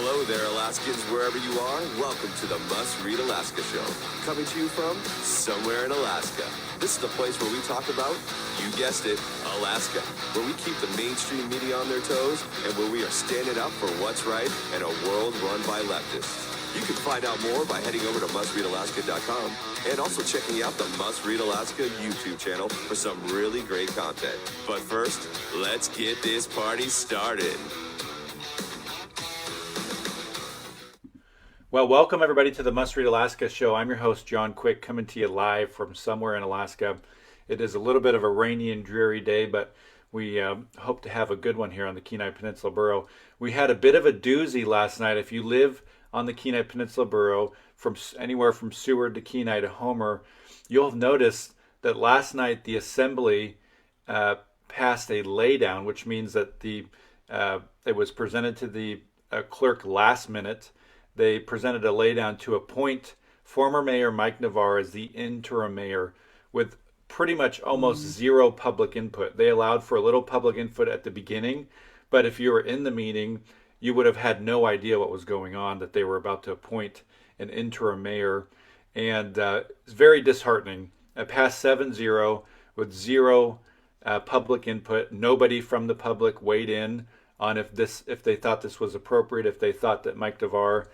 Hello there, Alaskans, wherever you are. Welcome to the Must Read Alaska Show. Coming to you from somewhere in Alaska. This is the place where we talk about, you guessed it, Alaska. Where we keep the mainstream media on their toes and where we are standing up for what's right in a world run by leftists. You can find out more by heading over to mustreadalaska.com and also checking out the Must Read Alaska YouTube channel for some really great content. But first, let's get this party started. Well, welcome everybody to the Must Read Alaska show. I'm your host, John Quick, coming to you live from somewhere in Alaska. It is a little bit of a rainy and dreary day, but we hope to have a good one here on the Kenai Peninsula Borough. We had a bit of a doozy last night. If you live on the Kenai Peninsula Borough, from anywhere from Seward to Kenai to Homer, you'll have noticed that last night the Assembly passed a laydown, which means that it was presented to the clerk last minute. They presented a laydown to appoint former Mayor Mike Navarre as the interim mayor with pretty much almost zero public input. They allowed for a little public input at the beginning, but if you were in the meeting, you would have had no idea what was going on, that they were about to appoint an interim mayor. And it's very disheartening. It passed 7-0 with zero public input. Nobody from the public weighed in on if they thought this was appropriate, if they thought that Mike Navarre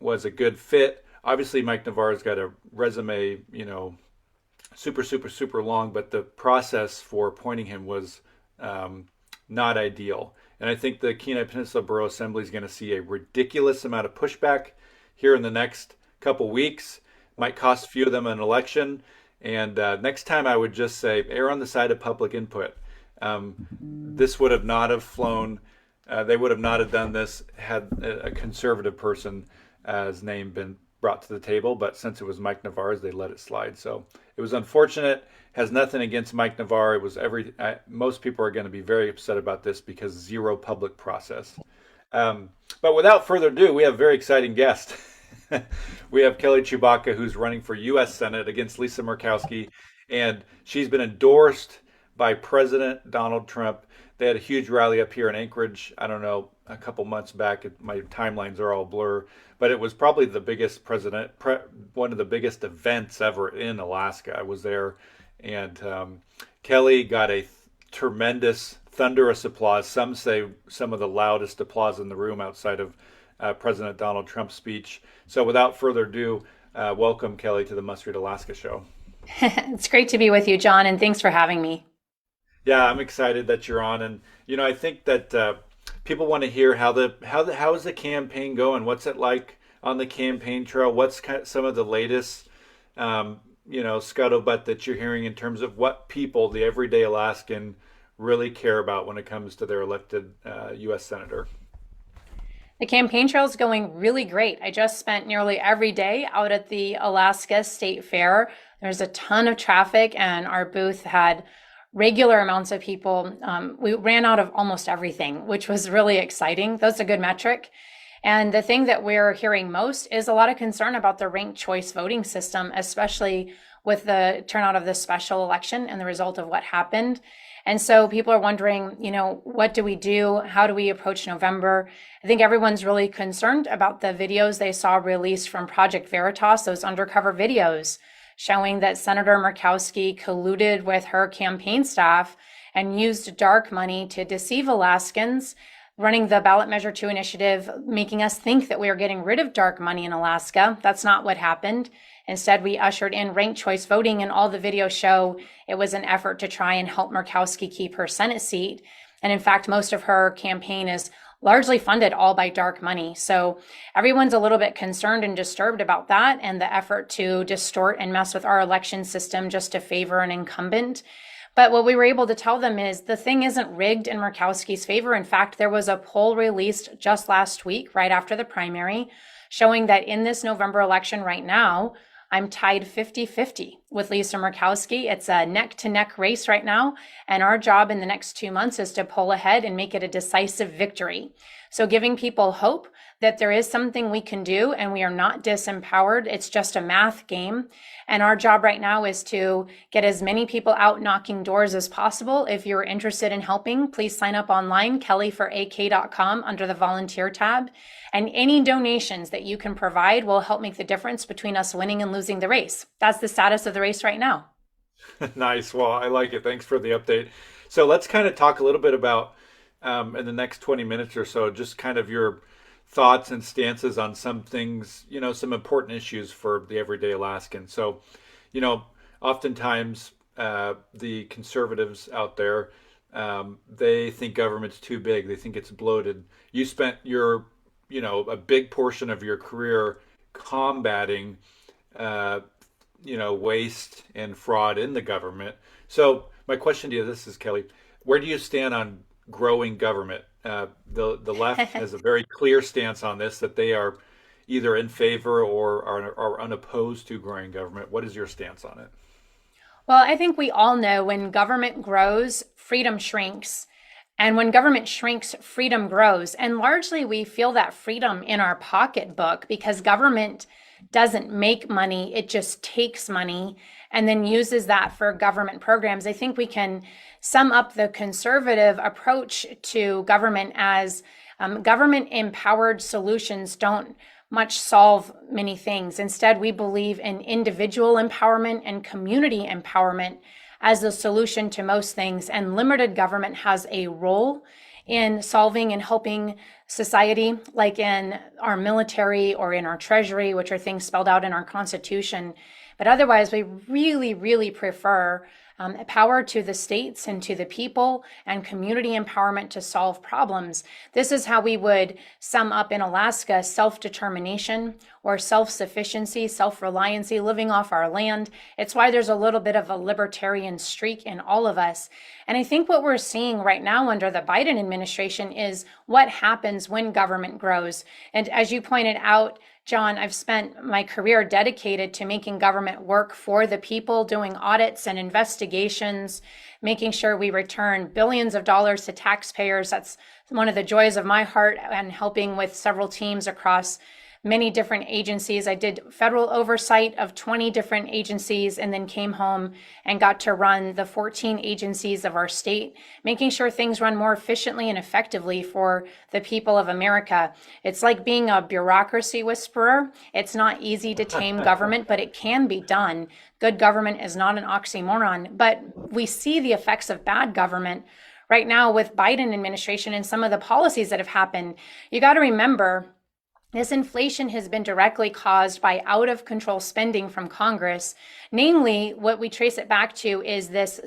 was a good fit. Obviously, Mike Navarre's got a resume, super long, but the process for appointing him was not ideal. And I think the Kenai Peninsula Borough Assembly is going to see a ridiculous amount of pushback here in the next couple weeks. Might cost a few of them an election. And next time I would just say, err on the side of public input. This would have not have flown. They would have not have done this had a conservative person's name been brought to the table. But since it was Mike Navarre's, they let it slide. So it was unfortunate. Has nothing against Mike Navarre. It was most people are going to be very upset about this because zero public process. But without further ado, we have a very exciting guest. We have Kelly Tshibaka, who's running for U.S. Senate against Lisa Murkowski, and she's been endorsed by President Donald Trump. They had a huge rally up here in Anchorage, I don't know, a couple months back. My timelines are all blur, but it was probably the biggest one of the biggest events ever in Alaska. I was there, and Kelly got a tremendous, thunderous applause. Some say some of the loudest applause in the room outside of President Donald Trump's speech. So without further ado, welcome, Kelly, to the Must Read Alaska show. It's great to be with you, John, and thanks for having me. Yeah, I'm excited that you're on, and I think that people want to hear how is the campaign going? What's it like on the campaign trail? What's some of the latest scuttlebutt that you're hearing in terms of what people, the everyday Alaskan, really care about when it comes to their elected U.S. senator? The campaign trail is going really great. I just spent nearly every day out at the Alaska State Fair. There's a ton of traffic, and our booth had regular amounts of people. We ran out of almost everything, which was really exciting. That's a good metric. And the thing that we're hearing most is a lot of concern about the ranked choice voting system, especially with the turnout of the special election and the result of what happened. And so people are wondering, what do we do? How do we approach November? I think everyone's really concerned about the videos they saw released from Project Veritas, those undercover videos showing that Senator Murkowski colluded with her campaign staff and used dark money to deceive Alaskans, running the Ballot Measure 2 initiative, making us think that we are getting rid of dark money in Alaska. That's not what happened. Instead, we ushered in ranked choice voting, and all the videos show it was an effort to try and help Murkowski keep her Senate seat. And in fact, most of her campaign is largely funded all by dark money. So everyone's a little bit concerned and disturbed about that and the effort to distort and mess with our election system just to favor an incumbent. But what we were able to tell them is the thing isn't rigged in Murkowski's favor. In fact, there was a poll released just last week, right after the primary, showing that in this November election right now, I'm tied 50-50 with Lisa Murkowski. It's a neck-to-neck race right now, and our job in the next 2 months is to pull ahead and make it a decisive victory. So giving people hope that there is something we can do and we are not disempowered. It's just a math game. And our job right now is to get as many people out knocking doors as possible. If you're interested in helping, please sign up online, kellyforak.com, under the volunteer tab. And any donations that you can provide will help make the difference between us winning and losing the race. That's the status of the race right now. Nice. Well, I like it. Thanks for the update. So let's kind of talk a little bit about, in the next 20 minutes or so, just kind of your thoughts and stances on some things, some important issues for the everyday Alaskan. So, oftentimes the conservatives out there, they think government's too big. They think it's bloated. You spent a big portion of your career combating, waste and fraud in the government. So my question to you, this is Kelly, where do you stand on growing government? The left has a very clear stance on this, that they are either in favor or are unopposed to growing government. What is your stance on it? Well, I think we all know when government grows, freedom shrinks. And when government shrinks, freedom grows. And largely we feel that freedom in our pocketbook because government doesn't make money, it just takes money and then uses that for government programs. I think we can sum up the conservative approach to government as government empowered solutions don't much solve many things. Instead, we believe in individual empowerment and community empowerment as the solution to most things. And limited government has a role in solving and helping society, like in our military or in our treasury, which are things spelled out in our Constitution. But otherwise, we really, really prefer power to the states and to the people and community empowerment to solve problems. This is how we would sum up in Alaska self-determination or self-sufficiency, self-reliancy, living off our land. It's why there's a little bit of a libertarian streak in all of us. And I think what we're seeing right now under the Biden administration is what happens when government grows. And as you pointed out, John, I've spent my career dedicated to making government work for the people, doing audits and investigations, making sure we return billions of dollars to taxpayers. That's one of the joys of my heart, and helping with several teams across many different agencies. I did federal oversight of 20 different agencies and then came home and got to run the 14 agencies of our state, making sure things run more efficiently and effectively for the people of America. It's like being a bureaucracy whisperer. It's not easy to tame government, but it can be done. Good government is not an oxymoron, but we see the effects of bad government right now with Biden administration and some of the policies that have happened. You got to remember, this inflation has been directly caused by out of control spending from Congress. Namely, what we trace it back to is this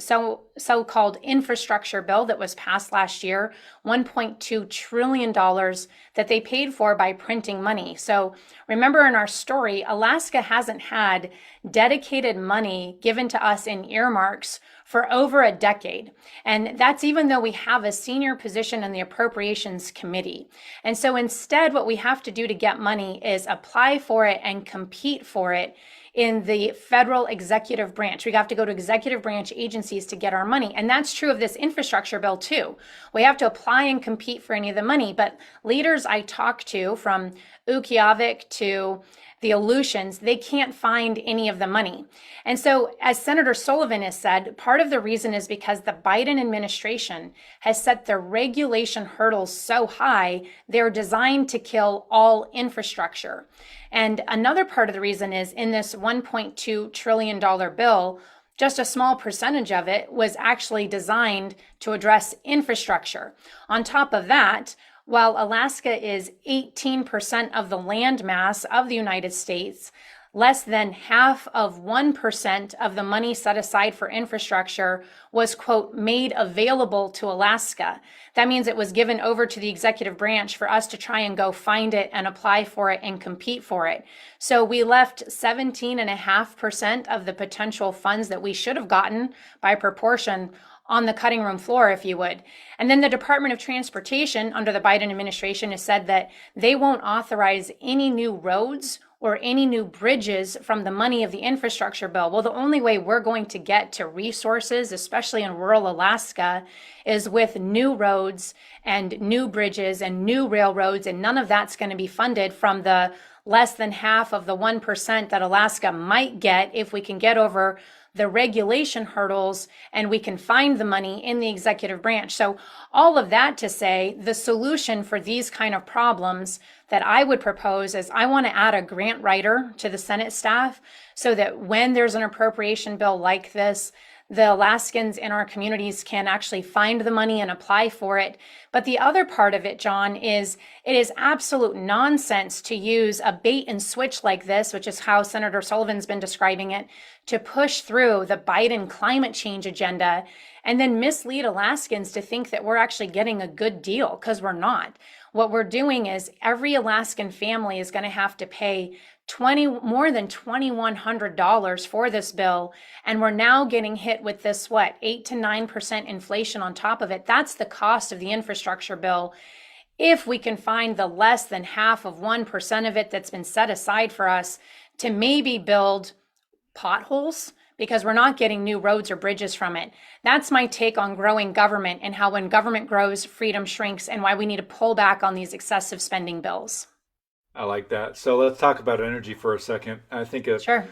so-called infrastructure bill that was passed last year, $1.2 trillion that they paid for by printing money. So remember in our story, Alaska hasn't had dedicated money given to us in earmarks for over a decade. And that's even though we have a senior position in the Appropriations Committee. And so instead, what we have to do to get money is apply for it and compete for it in the federal executive branch. We have to go to executive branch agencies to get our money. And that's true of this infrastructure bill too. We have to apply and compete for any of the money. But leaders I talk to, from Ukiyavik to the Aleutians, they can't find any of the money. And so, as Senator Sullivan has said, part of the reason is because the Biden administration has set the regulation hurdles so high, they're designed to kill all infrastructure. And another part of the reason is in this $1.2 trillion bill, just a small percentage of it was actually designed to address infrastructure. On top of that, while Alaska is 18% of the land mass of the United States, less than half of 1% of the money set aside for infrastructure was, quote, made available to Alaska. That means it was given over to the executive branch for us to try and go find it and apply for it and compete for it. So we left 17.5% of the potential funds that we should have gotten by proportion on the cutting room floor, if you would. And then the Department of Transportation under the Biden administration has said that they won't authorize any new roads or any new bridges from the money of the infrastructure bill. Well, the only way we're going to get to resources, especially in rural Alaska, is with new roads and new bridges and new railroads, and none of that's going to be funded from the less than half of the 1% that Alaska might get if we can get over the regulation hurdles and we can find the money in the executive branch. So all of that to say, the solution for these kind of problems that I would propose is I want to add a grant writer to the Senate staff so that when there's an appropriation bill like this, the Alaskans in our communities can actually find the money and apply for it. But the other part of it, John, is it is absolute nonsense to use a bait and switch like this, which is how Senator Sullivan's been describing it, to push through the Biden climate change agenda and then mislead Alaskans to think that we're actually getting a good deal, because we're not. What we're doing is every Alaskan family is going to have to pay more than $2,100 for this bill. And we're now getting hit with this, 8 to 9% inflation on top of it. That's the cost of the infrastructure bill. If we can find the less than half of 1% of it that's been set aside for us to maybe build potholes, because we're not getting new roads or bridges from it. That's my take on growing government and how when government grows, freedom shrinks, and why we need to pull back on these excessive spending bills. I like that. So let's talk about energy for a second. I think Sure.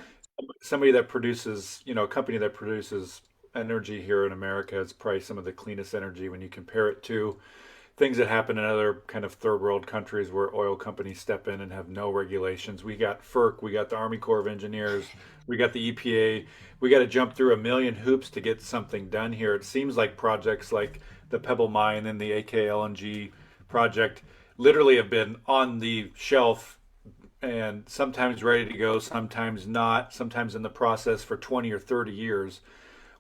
somebody that produces, a company that produces energy here in America is probably some of the cleanest energy when you compare it to things that happen in other kind of third world countries where oil companies step in and have no regulations. We got FERC, we got the Army Corps of Engineers, we got the EPA. We got to jump through a million hoops to get something done here. It seems like projects like the Pebble Mine and the AKLNG project literally have been on the shelf and sometimes ready to go, sometimes not, sometimes in the process for 20 or 30 years.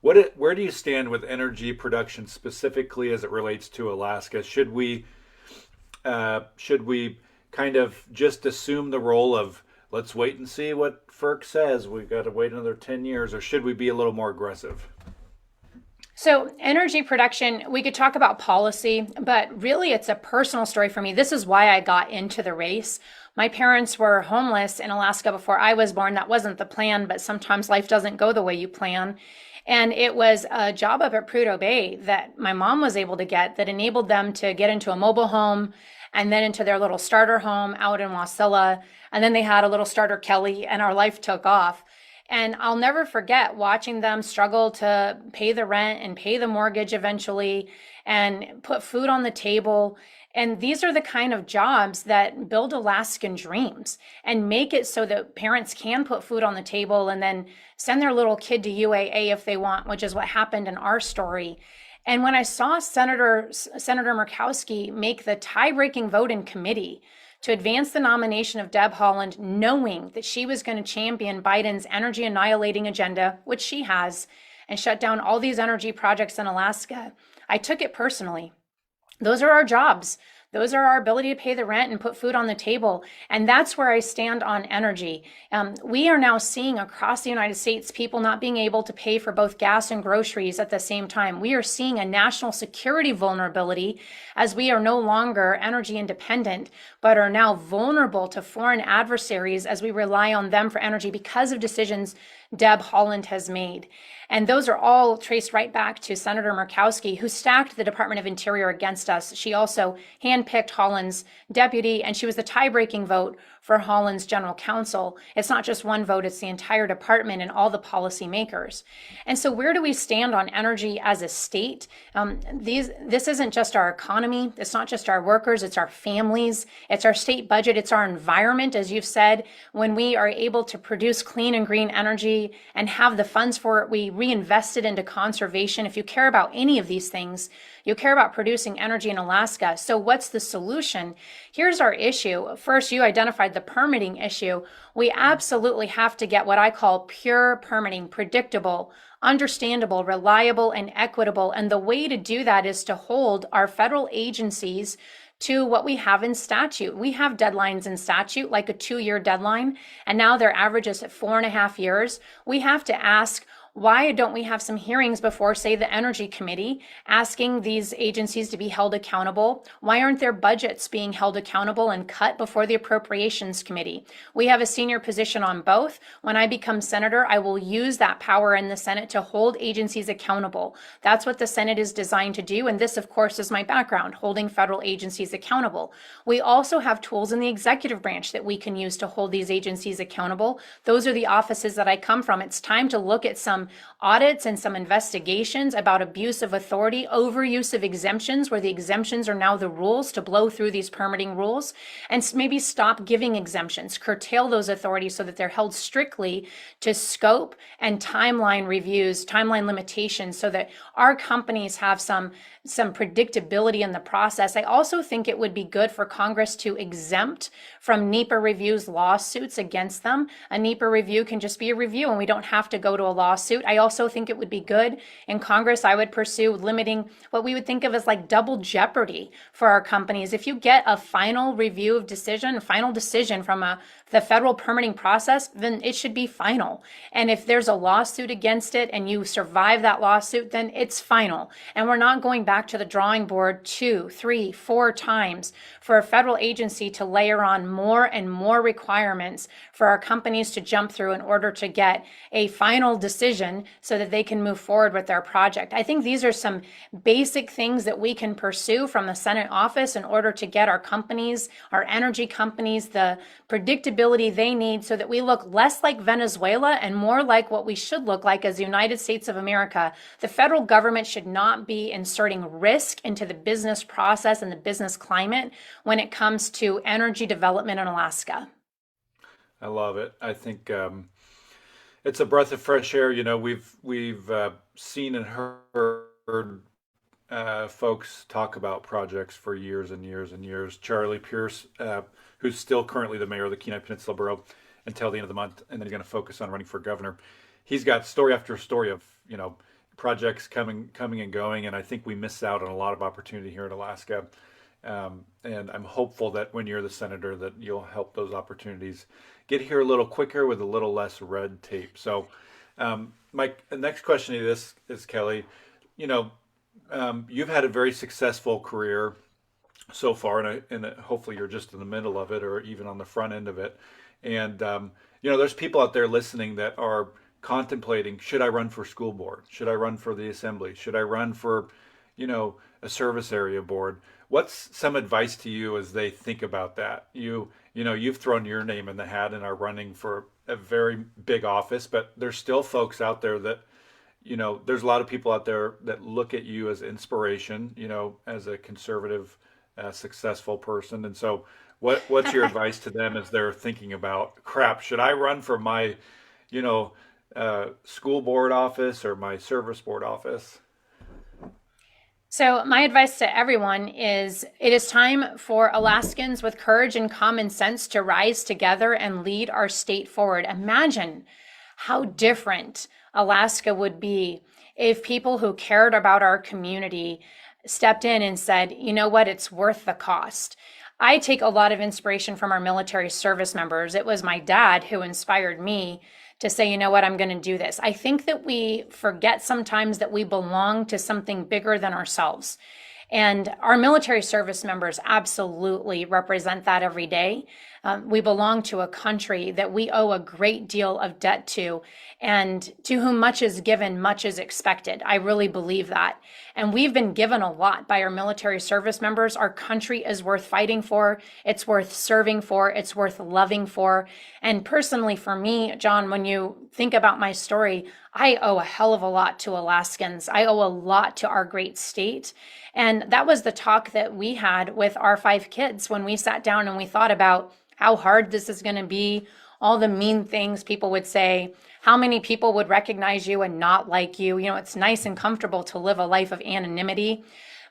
Where do you stand with energy production specifically as it relates to Alaska? Should we kind of just assume the role of let's wait and see what FERC says, we've got to wait another 10 years, or should we be a little more aggressive? So energy production, we could talk about policy, but really it's a personal story for me. This is why I got into the race. My parents were homeless in Alaska before I was born. That wasn't the plan, but sometimes life doesn't go the way you plan. And it was a job up at Prudhoe Bay that my mom was able to get that enabled them to get into a mobile home and then into their little starter home out in Wasilla. And then they had a little starter Kelly, and our life took off. And I'll never forget watching them struggle to pay the rent and pay the mortgage eventually and put food on the table. And these are the kind of jobs that build Alaskan dreams and make it so that parents can put food on the table and then send their little kid to UAA if they want, which is what happened in our story. And when I saw Senator Murkowski make the tie-breaking vote in committee to advance the nomination of Deb Haaland, knowing that she was going to champion Biden's energy annihilating agenda, which she has, and shut down all these energy projects in Alaska, I took it personally. Those are our jobs. Those are our ability to pay the rent and put food on the table. And that's where I stand on energy. We are now seeing across the United States people not being able to pay for both gas and groceries at the same time. We are seeing a national security vulnerability as we are no longer energy independent, but are now vulnerable to foreign adversaries as we rely on them for energy because of decisions Deb Haaland has made. And those are all traced right back to Senator Murkowski, who stacked the Department of Interior against us. She also handpicked Haaland's deputy, and she was the tie-breaking vote for Haaland's general counsel. It's not just one vote, it's the entire department and all the policymakers. And so where do we stand on energy as a state? This isn't just our economy. It's not just our workers. It's our families. It's our state budget. It's our environment, as you've said. When we are able to produce clean and green energy and have the funds for it, we reinvest it into conservation. If you care about any of these things, you care about producing energy in Alaska. So what's the solution? Here's our issue. First, you identified the permitting issue. We absolutely have to get what I call pure permitting, predictable, understandable, reliable, and equitable. And the way to do that is to hold our federal agencies to what we have in statute. We have deadlines in statute, like a 2-year deadline, and now their average is at 4.5 years. We have to ask, Why don't we have some hearings before, say, the Energy Committee, asking these agencies to be held accountable? Why aren't their budgets being held accountable and cut before the Appropriations Committee? We have a senior position on both. When I become senator, I will use that power in the Senate to hold agencies accountable. That's what the Senate is designed to do. And this, of course, is my background, holding federal agencies accountable. We also have tools in the executive branch that we can use to hold these agencies accountable. Those are the offices that I come from. It's time to look at some audits and some investigations about abuse of authority, overuse of exemptions, where the exemptions are now the rules, to blow through these permitting rules, and maybe stop giving exemptions, curtail those authorities so that they're held strictly to scope and timeline reviews, timeline limitations, so that our companies have some predictability in the process. I also think it would be good for Congress to exempt from NEPA reviews lawsuits against them. A NEPA review can just be a review and we don't have to go to a lawsuit. I also think it would be good in Congress. I would pursue limiting what we would think of as like double jeopardy for our companies. If you get a final review of decision, a final decision from the federal permitting process, then it should be final. And if there's a lawsuit against it and you survive that lawsuit, then it's final. And we're not going back to the drawing board 2, 3, 4 times for a federal agency to layer on more and more requirements for our companies to jump through in order to get a final decision so that they can move forward with their project. I think these are some basic things that we can pursue from the Senate office in order to get our companies, our energy companies, the predictability they need so that we look less like Venezuela and more like what we should look like as the United States of America. The federal government should not be inserting risk into the business process and the business climate when it comes to energy development in Alaska. I love it. I think it's a breath of fresh air. We've seen and heard folks talk about projects for years and years and years. Charlie Pierce, who's still currently the mayor of the Kenai Peninsula Borough until the end of the month, and then he's going to focus on running for governor. He's got story after story of projects coming and going, and I think we miss out on a lot of opportunity here in Alaska. And I'm hopeful that when you're the senator that you'll help those opportunities get here a little quicker with a little less red tape. So my next question to this is, Kelly, you've had a very successful career so far, and hopefully you're just in the middle of it or even on the front end of it. And, there's people out there listening that are contemplating, should I run for school board? Should I run for the assembly? Should I run for, a service area board? What's some advice to you as they think about that? You've thrown your name in the hat and are running for a very big office, but there's still folks out there that, there's a lot of people out there that look at you as inspiration, as a conservative, successful person. And so what's your advice to them as they're thinking about, crap, should I run for my, school board office or my service board office? So my advice to everyone is it is time for Alaskans with courage and common sense to rise together and lead our state forward. Imagine how different Alaska would be if people who cared about our community stepped in and said, you know what, it's worth the cost. I take a lot of inspiration from our military service members. It was my dad who inspired me to say, you know what, I'm going to do this. I think that we forget sometimes that we belong to something bigger than ourselves. And our military service members absolutely represent that every day. We belong to a country that we owe a great deal of debt to, and to whom much is given, much is expected. I really believe that. And we've been given a lot by our military service members. Our country is worth fighting for. It's worth serving for. It's worth loving for. And personally, for me, John, when you think about my story, I owe a hell of a lot to Alaskans. I owe a lot to our great state. And that was the talk that we had with our 5 kids when we sat down and we thought about how hard this is going to be, all the mean things people would say, how many people would recognize you and not like you. It's nice and comfortable to live a life of anonymity,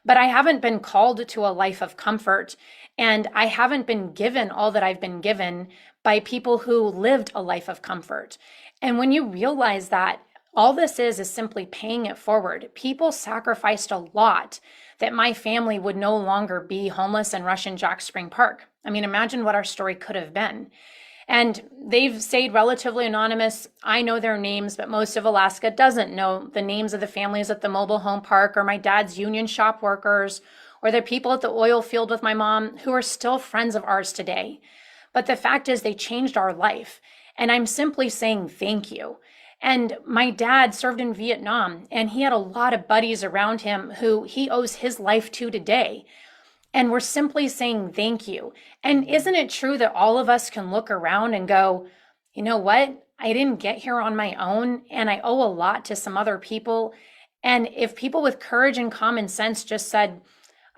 but I haven't been called to a life of comfort, and I haven't been given all that I've been given by people who lived a life of comfort. And when you realize that all this is simply paying it forward, people sacrificed a lot that my family would no longer be homeless and rush in Jack Spring Park. I mean, imagine what our story could have been. And they've stayed relatively anonymous. I know their names, but most of Alaska doesn't know the names of the families at the mobile home park, or my dad's union shop workers, or the people at the oil field with my mom who are still friends of ours today. But the fact is, they changed our life. And I'm simply saying thank you. And my dad served in Vietnam, and he had a lot of buddies around him who he owes his life to today. And we're simply saying thank you. And isn't it true that all of us can look around and go, you know what? I didn't get here on my own, and I owe a lot to some other people. And if people with courage and common sense just said,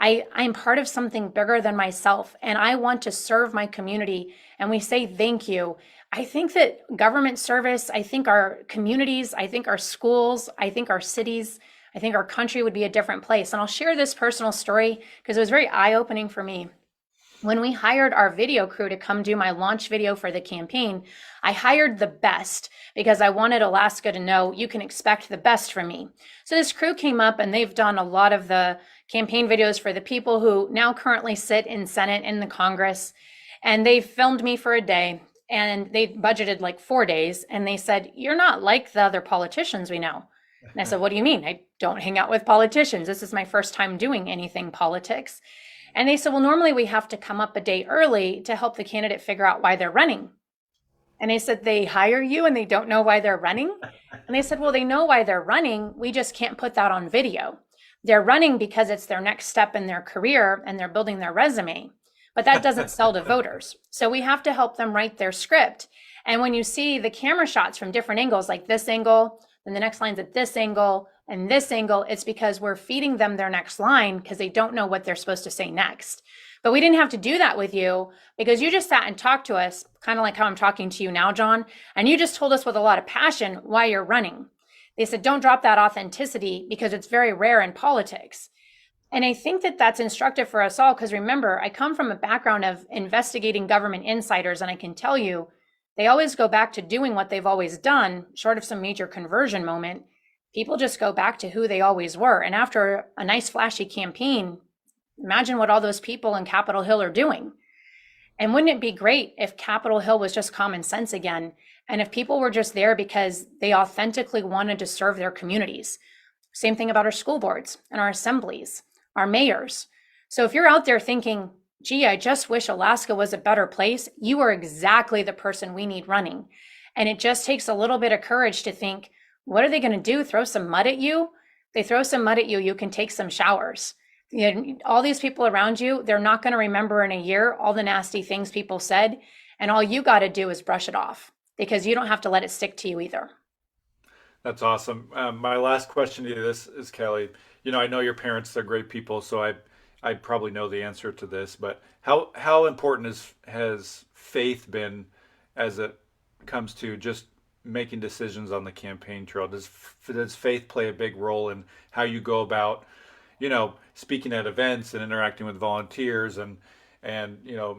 I'm part of something bigger than myself, and I want to serve my community, and we say thank you, I think that government service, I think our communities, I think our schools, I think our cities, I think our country would be a different place. And I'll share this personal story because it was very eye-opening for me. When we hired our video crew to come do my launch video for the campaign, I hired the best because I wanted Alaska to know you can expect the best from me. So this crew came up and they've done a lot of the campaign videos for the people who now currently sit in Senate and the Congress. And they filmed me for a day, and they budgeted like 4 days. And they said, "You're not like the other politicians we know." And I said, "What do you mean? I don't hang out with politicians. This is my first time doing anything politics." And they said, "Well, normally we have to come up a day early to help the candidate figure out why they're running." And they said, "They hire you and they don't know why they're running?" And they said, "Well, they know why they're running. We just can't put that on video. They're running because it's their next step in their career and they're building their resume. But that doesn't sell to voters. So we have to help them write their script. And when you see the camera shots from different angles, like this angle, then the next line's at this angle, and this angle, it's because we're feeding them their next line because they don't know what they're supposed to say next. But we didn't have to do that with you because you just sat and talked to us, kind of like how I'm talking to you now, John, and you just told us with a lot of passion why you're running." They said, "Don't drop that authenticity because it's very rare in politics." And I think that that's instructive for us all because remember, I come from a background of investigating government insiders, and I can tell you, they always go back to doing what they've always done, short of some major conversion moment. People just go back to who they always were. And after a nice flashy campaign, imagine what all those people in Capitol Hill are doing. And wouldn't it be great if Capitol Hill was just common sense again? And if people were just there because they authentically wanted to serve their communities? Same thing about our school boards and our assemblies, our mayors. So if you're out there thinking, "Gee, I just wish Alaska was a better place," you are exactly the person we need running. And it just takes a little bit of courage to think, what are they going to do? Throw some mud at you? They throw some mud at you, you can take some showers. You know, all these people around you, they're not going to remember in a year all the nasty things people said. And all you got to do is brush it off because you don't have to let it stick to you either. That's awesome. My last question to you this is, Kelly, I know your parents, they're great people, so I probably know the answer to this, but how important has faith been as it comes to just making decisions on the campaign trail? Does faith play a big role in how you go about, speaking at events and interacting with volunteers and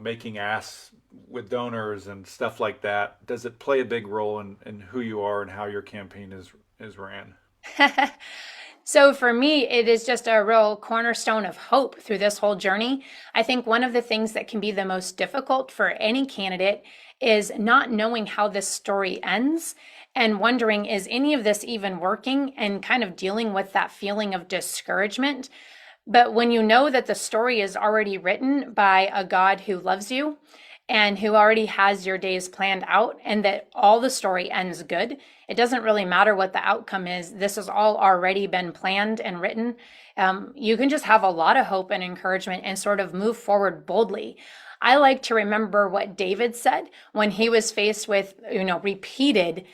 making asks with donors and stuff like that? Does it play a big role in who you are and how your campaign is ran? So for me, it is just a real cornerstone of hope through this whole journey. I think one of the things that can be the most difficult for any candidate is not knowing how this story ends and wondering, is any of this even working, and kind of dealing with that feeling of discouragement. But when you know that the story is already written by a God who loves you and who already has your days planned out, and that all the story ends good, it doesn't really matter what the outcome is. This has all already been planned and written. You can just have a lot of hope and encouragement and sort of move forward boldly. I like to remember what David said when he was faced with, repeated,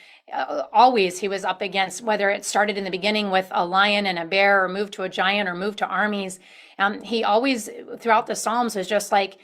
always he was up against, whether it started in the beginning with a lion and a bear, or moved to a giant, or moved to armies. He always, throughout the Psalms, was just like,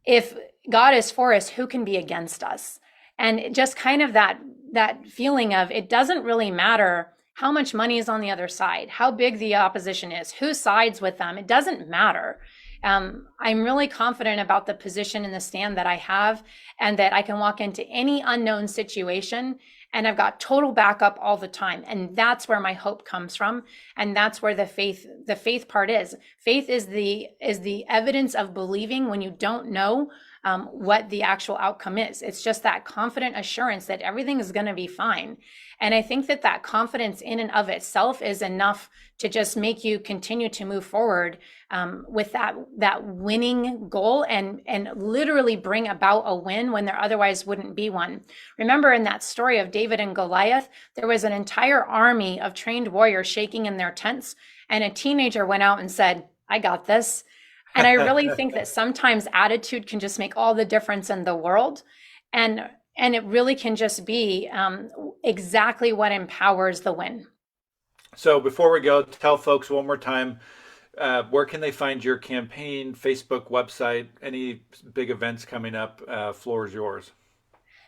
if God is for us, who can be against us? And just kind of that feeling of, it doesn't really matter how much money is on the other side, how big the opposition is, who sides with them. It doesn't matter. I'm really confident about the position and the stand that I have, and that I can walk into any unknown situation and I've got total backup all the time. And that's where my hope comes from. And that's where the faith part is. Faith is the evidence of believing when you don't know what the actual outcome is. It's just that confident assurance that everything is going to be fine. And I think that that confidence in and of itself is enough to just make you continue to move forward with that winning goal and literally bring about a win when there otherwise wouldn't be one. Remember in that story of David and Goliath, there was an entire army of trained warriors shaking in their tents, and a teenager went out and said, "I got this." And I really think that sometimes attitude can just make all the difference in the world. And it really can just be exactly what empowers the win. So before we go, tell folks one more time, where can they find your campaign, Facebook, website, any big events coming up? Floor is yours.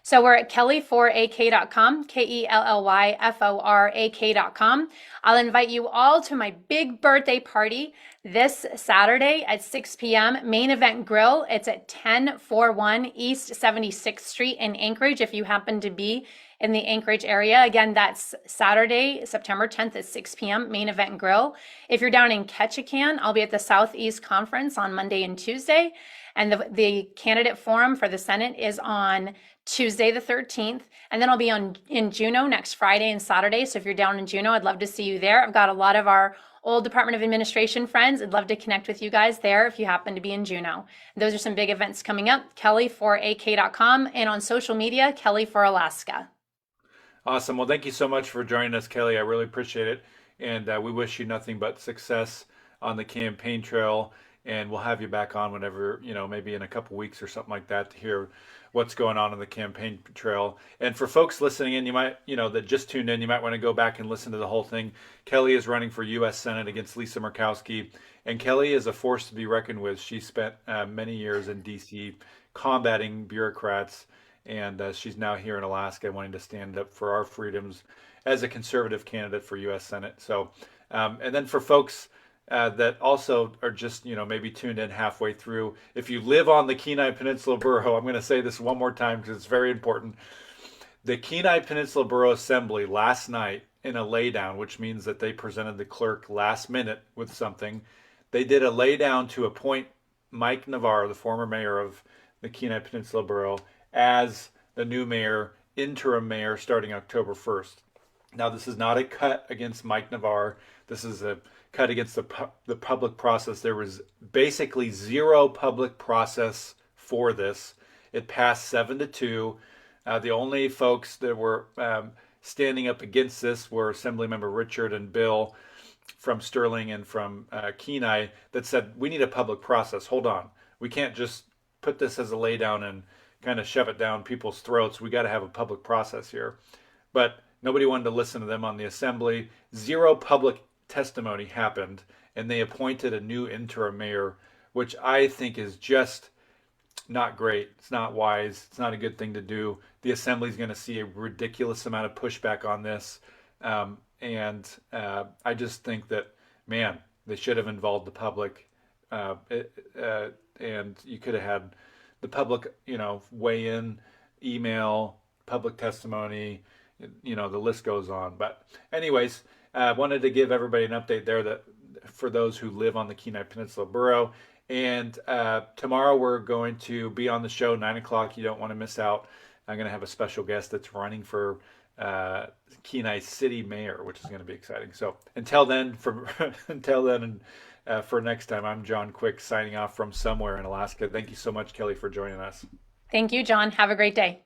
So we're at kelly4ak.com, KELLYFORAK.com. I'll invite you all to my big birthday party this Saturday at 6 p.m. Main Event Grill. It's at 1041 East 76th Street in Anchorage if you happen to be in the Anchorage area. Again, that's Saturday, September 10th at 6 p.m. Main Event Grill. If you're down in Ketchikan, I'll be at the Southeast Conference on Monday and Tuesday. And the candidate forum for the Senate is on Tuesday the 13th. And then I'll be in Juneau next Friday and Saturday. So if you're down in Juneau, I'd love to see you there. I've got a lot of our old Department of Administration friends. I'd love to connect with you guys there if you happen to be in Juneau. Those are some big events coming up. Kelly4ak.com, and on social media, Kelly for Alaska. Awesome. Well, thank you so much for joining us, Kelly. I really appreciate it. And we wish you nothing but success on the campaign trail. And we'll have you back on whenever, maybe in a couple weeks or something like that, to hear what's going on the campaign trail. And for folks listening in, you might, that just tuned in, you might want to go back and listen to the whole thing. Kelly is running for U.S. Senate against Lisa Murkowski. And Kelly is a force to be reckoned with. She spent many years in D.C. combating bureaucrats. And she's now here in Alaska wanting to stand up for our freedoms as a conservative candidate for U.S. Senate. So, and then for folks that also are just, maybe tuned in halfway through, if you live on the Kenai Peninsula Borough, I'm going to say this one more time because it's very important. The Kenai Peninsula Borough Assembly last night in a laydown, which means that they presented the clerk last minute with something. They did a laydown to appoint Mike Navarre, the former mayor of the Kenai Peninsula Borough, as the new mayor, interim mayor, starting October 1st. Now, this is not a cut against Mike Navarre. This is a cut against the public process. There was basically zero public process for this. It passed 7-2. The only folks that were standing up against this were Assemblymember Richard and Bill from Sterling and from Kenai that said, we need a public process. Hold on. We can't just put this as a laydown and kind of shove it down people's throats. We got to have a public process here. But nobody wanted to listen to them on the assembly. Zero public testimony happened, and they appointed a new interim mayor, which I think is just not great. It's not wise. It's not a good thing to do. The assembly is going to see a ridiculous amount of pushback on this. And I just think that, man, they should have involved the public. And you could have had the public, weigh in, email, public testimony, the list goes on. But anyways, I wanted to give everybody an update there that for those who live on the Kenai Peninsula Borough. And tomorrow we're going to be on the show, 9 o'clock. You don't want to miss out. I'm going to have a special guest that's running for Kenai City Mayor, which is going to be exciting. So until then, for next time, I'm John Quick signing off from somewhere in Alaska. Thank you so much, Kelly, for joining us. Thank you, John. Have a great day.